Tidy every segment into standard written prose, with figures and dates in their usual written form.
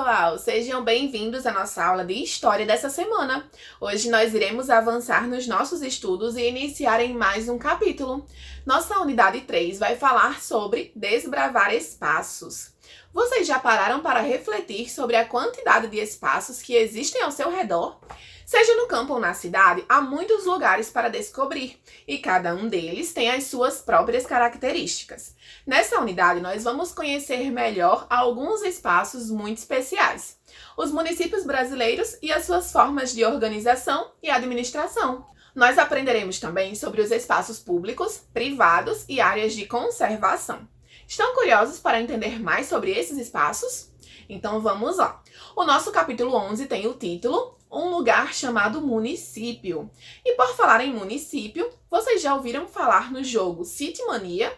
pessoal! Sejam bem-vindos à nossa aula de História dessa semana. Hoje nós iremos avançar nos nossos estudos e iniciar em mais um capítulo. Nossa unidade 3 vai falar sobre desbravar espaços. Vocês já pararam para refletir sobre a quantidade de espaços que existem ao seu redor? Seja no campo ou na cidade, há muitos lugares para descobrir, e cada um deles tem as suas próprias características. Nessa unidade, nós vamos conhecer melhor alguns espaços muito especiais, os municípios brasileiros e as suas formas de organização e administração. Nós aprenderemos também sobre os espaços públicos, privados e áreas de conservação. Estão curiosos para entender mais sobre esses espaços? Então vamos lá! O nosso capítulo 11 tem o título Um lugar chamado município. E por falar em município, vocês já ouviram falar no jogo City Mania?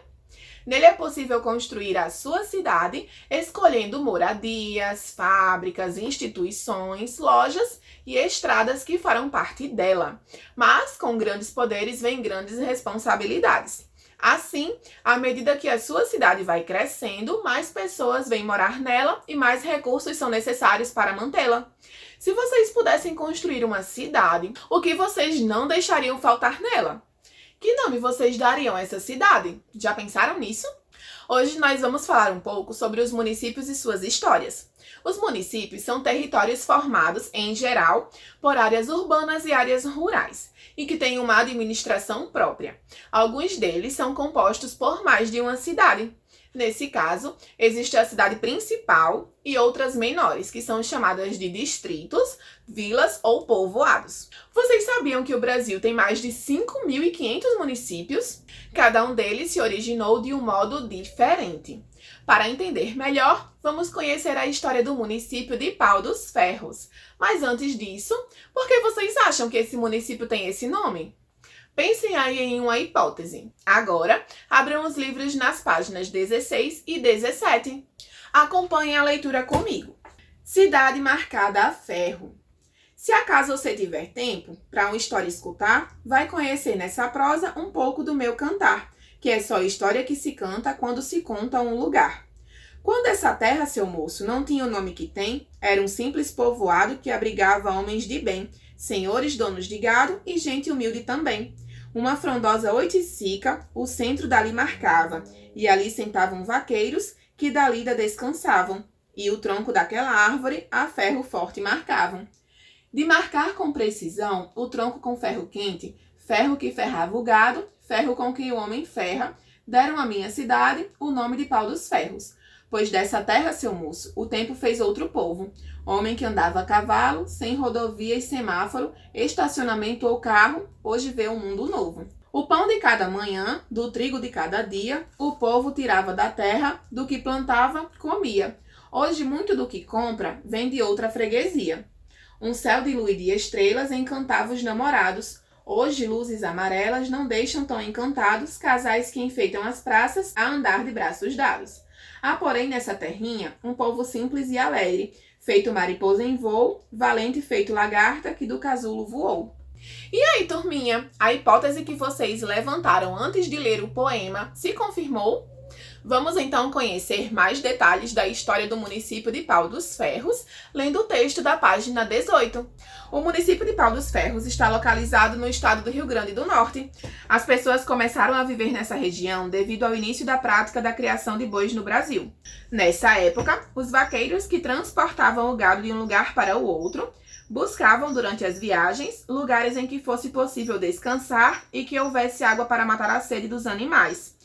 Nele é possível construir a sua cidade escolhendo moradias, fábricas, instituições, lojas e estradas que farão parte dela. Mas com grandes poderes vem grandes responsabilidades. Assim, à medida que a sua cidade vai crescendo, mais pessoas vêm morar nela e mais recursos são necessários para mantê-la. Se vocês pudessem construir uma cidade, o que vocês não deixariam faltar nela? Que nome vocês dariam a essa cidade? Já pensaram nisso? Hoje nós vamos falar um pouco sobre os municípios e suas histórias. Os municípios são territórios formados, em geral, por áreas urbanas e áreas rurais, e que têm uma administração própria. Alguns deles são compostos por mais de uma cidade. Nesse caso, existe a cidade principal e outras menores, que são chamadas de distritos, vilas ou povoados. Vocês sabiam que o Brasil tem mais de 5.500 municípios? Cada um deles se originou de um modo diferente. Para entender melhor, vamos conhecer a história do município de Pau dos Ferros. Mas antes disso, por que vocês acham que esse município tem esse nome? Pensem aí em uma hipótese. Agora, abram os livros nas páginas 16 e 17. Acompanhem a leitura comigo. Cidade marcada a ferro. Se acaso você tiver tempo para uma história escutar, vai conhecer nessa prosa um pouco do meu cantar, que é só história que se canta quando se conta um lugar. Quando essa terra, seu moço, não tinha o nome que tem, era um simples povoado que abrigava homens de bem, senhores donos de gado e gente humilde também. Uma frondosa oiticica o centro dali marcava, e ali sentavam vaqueiros que da lida descansavam, e o tronco daquela árvore a ferro forte marcavam. De marcar com precisão o tronco com ferro quente, ferro que ferrava o gado, ferro com que o homem ferra, deram à minha cidade o nome de Pau dos Ferros. Pois dessa terra, seu moço, o tempo fez outro povo. Homem que andava a cavalo, sem rodovia e semáforo, estacionamento ou carro, hoje vê um mundo novo. O pão de cada manhã, do trigo de cada dia, o povo tirava da terra, do que plantava, comia. Hoje muito do que compra vem de outra freguesia. Um céu de lua e de estrelas encantava os namorados. Hoje luzes amarelas não deixam tão encantados casais que enfeitam as praças a andar de braços dados. Há, porém, nessa terrinha, um povo simples e alegre, feito mariposa em voo, valente feito lagarta que do casulo voou. E aí, turminha, a hipótese que vocês levantaram antes de ler o poema se confirmou? Vamos então conhecer mais detalhes da história do município de Pau dos Ferros, lendo o texto da página 18. O município de Pau dos Ferros está localizado no estado do Rio Grande do Norte. As pessoas começaram a viver nessa região devido ao início da prática da criação de bois no Brasil. Nessa época, os vaqueiros que transportavam o gado de um lugar para o outro buscavam durante as viagens lugares em que fosse possível descansar e que houvesse água para matar a sede dos animais.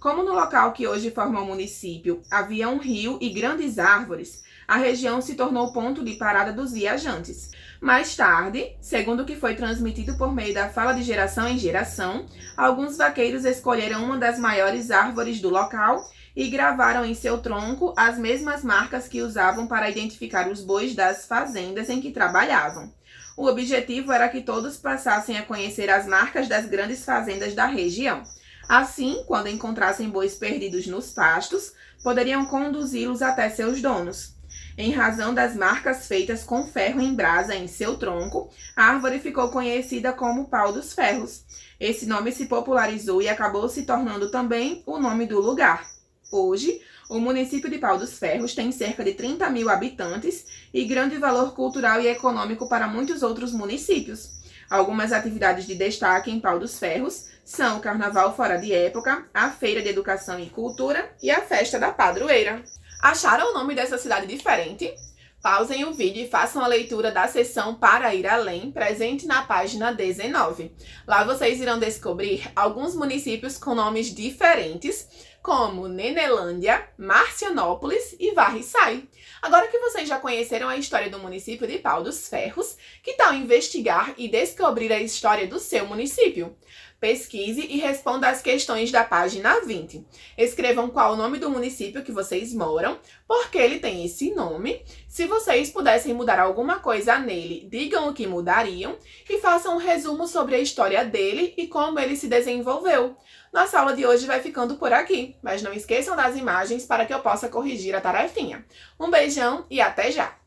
Como no local que hoje forma o município havia um rio e grandes árvores, a região se tornou ponto de parada dos viajantes. Mais tarde, segundo o que foi transmitido por meio da fala de geração em geração, alguns vaqueiros escolheram uma das maiores árvores do local e gravaram em seu tronco as mesmas marcas que usavam para identificar os bois das fazendas em que trabalhavam. O objetivo era que todos passassem a conhecer as marcas das grandes fazendas da região. Assim, quando encontrassem bois perdidos nos pastos, poderiam conduzi-los até seus donos. Em razão das marcas feitas com ferro em brasa em seu tronco, a árvore ficou conhecida como Pau dos Ferros. Esse nome se popularizou e acabou se tornando também o nome do lugar. Hoje, o município de Pau dos Ferros tem cerca de 30 mil habitantes e grande valor cultural e econômico para muitos outros municípios. Algumas atividades de destaque em Pau dos Ferros são o Carnaval Fora de Época, a Feira de Educação e Cultura e a Festa da Padroeira. Acharam o nome dessa cidade diferente? Pausem o vídeo e façam a leitura da seção Para Ir Além, presente na página 19. Lá vocês irão descobrir alguns municípios com nomes diferentes, como Nenelândia, Marcianópolis e Varriçai. Agora que vocês já conheceram a história do município de Pau dos Ferros, que tal investigar e descobrir a história do seu município? Pesquise e responda as questões da página 20. Escrevam qual o nome do município que vocês moram, por que ele tem esse nome. Se vocês pudessem mudar alguma coisa nele, digam o que mudariam e façam um resumo sobre a história dele e como ele se desenvolveu. Nossa aula de hoje vai ficando por aqui, mas não esqueçam das imagens para que eu possa corrigir a tarefinha. Um beijão e até já!